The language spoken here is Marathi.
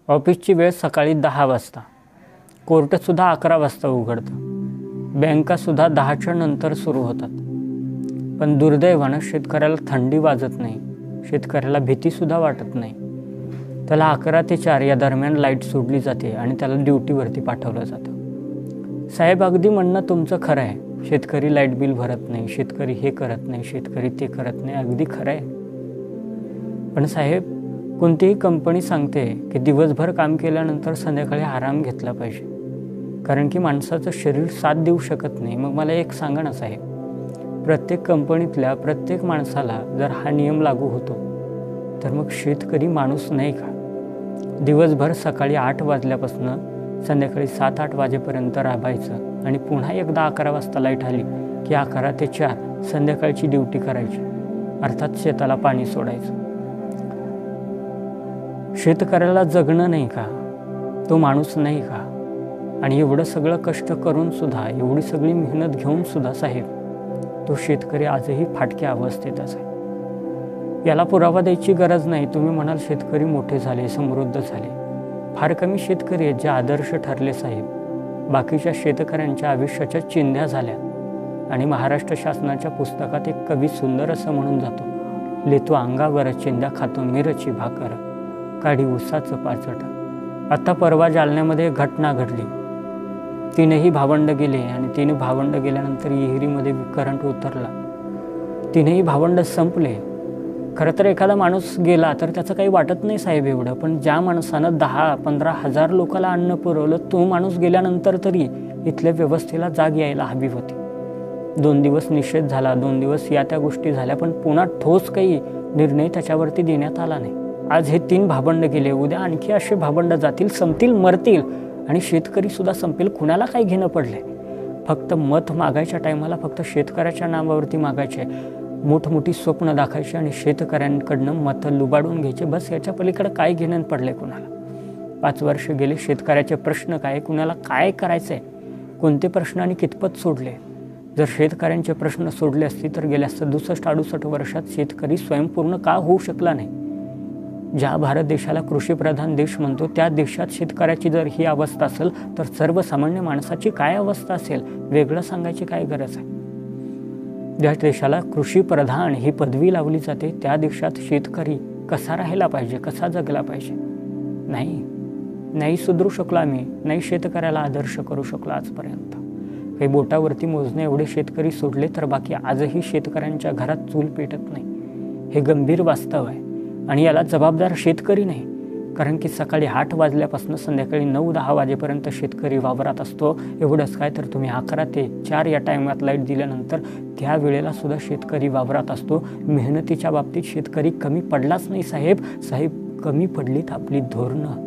ऑफिसची वेळ सकाळी 10 वाजता, कोर्टसुद्धा 11 वाजता उघडतं, बँकासुद्धा 10च्या नंतर सुरू होतात. पण दुर्दैवानं शेतकऱ्याला थंडी वाजत नाही, शेतकऱ्याला भीतीसुद्धा वाटत नाही. त्याला 11 ते 4 या दरम्यान लाईट सोडली जाते आणि त्याला ड्युटीवरती पाठवलं जातं. साहेब, अगदी म्हणणं तुमचं खरं आहे. शेतकरी लाईट बिल भरत नाही, शेतकरी हे करत नाही, शेतकरी ते करत नाही. अगदी खरं आहे. पण साहेब, कोणतीही कंपनी सांगते की दिवसभर काम केल्यानंतर संध्याकाळी आराम घेतला पाहिजे, कारण की माणसाचं शरीर साथ देऊ शकत नाही. मग मला एक सांगा ना साहेब, प्रत्येक कंपनीतल्या प्रत्येक माणसाला जर हा नियम लागू होतो तर मग शेतकरी माणूस नाही का? दिवसभर सकाळी 8 वाजल्यापासून संध्याकाळी 7-8 वाजेपर्यंत राबायचं आणि पुन्हा एकदा 11 वाजता लाईट आली की 11 ते 4 संध्याकाळची ड्युटी करायची, अर्थात शेताला पाणी सोडायचं. शेतकऱ्याला जगणं नाही का? तो माणूस नाही का? आणि एवढं सगळं कष्ट करून सुद्धा, एवढी सगळी मेहनत घेऊन सुद्धा साहेब, तो शेतकरी आजही फाटक्या अवस्थेतच आहे. याला पुरावा द्यायची गरज नाही. तुम्ही म्हणाल शेतकरी मोठे झाले, समृद्ध झाले. फार कमी शेतकरी आहेत जे आदर्श ठरले साहेब. बाकीच्या शेतकऱ्यांच्या आयुष्याच्या चिंध्या झाल्या. आणि महाराष्ट्र शासनाच्या पुस्तकात एक कवी सुंदर असं म्हणून जातो, लेतो अंगावर चिंध्या, खातो मिरची भाकर, काढी उसाचं पाचट. आता परवा जालन्यामध्ये घटना घडली. 3ही भावंड गेले आणि 3 भावंड गेल्यानंतर विहिरीमध्ये करंट उतरला. 3ही भावंड संपले. खरं तर एखादा माणूस गेला तर त्याचं काही वाटत नाही साहेब एवढं, पण ज्या माणसानं 10-15 हजार लोकांना अन्न पुरवलं, तो माणूस गेल्यानंतर तरी इथल्या व्यवस्थेला जाग यायला हवी होती. 2 दिवस निषेध झाला, 2 दिवस या त्या गोष्टी झाल्या, पण पुन्हा ठोस काही निर्णय त्याच्यावरती देण्यात आला नाही. आज हे 3 भाबंड गेले, उद्या आणखी असे भाबंड जातील, संपतील, मरतील आणि शेतकरी सुद्धा संपेल. कुणाला काही घेणं पडलंय? फक्त मत मागायच्या टायमाला फक्त शेतकऱ्याच्या नावावरती मागायचे, मोठमोठी स्वप्न दाखायची आणि शेतकऱ्यांकडनं मतं लुबाडून घ्यायचे. बस याच्या पलीकडे काय घेणं पडलंय कुणाला? 5 वर्ष गेले, शेतकऱ्याचे प्रश्न काय, कुणाला काय करायचंय, कोणते प्रश्न आणि कितपत सोडले? जर शेतकऱ्यांचे प्रश्न सोडले असते तर गेल्या 67-68 वर्षात शेतकरी स्वयंपूर्ण का होऊ शकला नाही? ज्या भारत देशाला कृषीप्रधान देश म्हणतो त्या देशात शेतकऱ्याची जर ही अवस्था असेल तर सर्वसामान्य माणसाची काय अवस्था असेल? वेगळं सांगायची काय गरज आहे? ज्या देशाला कृषीप्रधान ही पदवी लावली जाते त्या देशात शेतकरी कसा राहायला पाहिजे, कसा जगला पाहिजे? नाही सुधरू शकलो आम्ही, नाही शेतकऱ्याला आदर्श करू शकलो आजपर्यंत. काही बोटावरती मोजणे एवढे शेतकरी सोडले तर बाकी आजही शेतकऱ्यांच्या घरात चूल पेटत नाही. हे गंभीर वास्तव आहे आणि याला जबाबदार शेतकरी नाही, कारण की सकाळी 8 वाजल्यापासून संध्याकाळी 9-10 वाजेपर्यंत शेतकरी वावरात असतो. एवढंच काय तर तुम्ही 11 ते 4 या टायमात लाईट दिल्यानंतर त्या वेळेला सुद्धा शेतकरी वावरात असतो. मेहनतीच्या बाबतीत शेतकरी कमी पडलाच नाही साहेब. कमी पडलीत आपली धोरणं.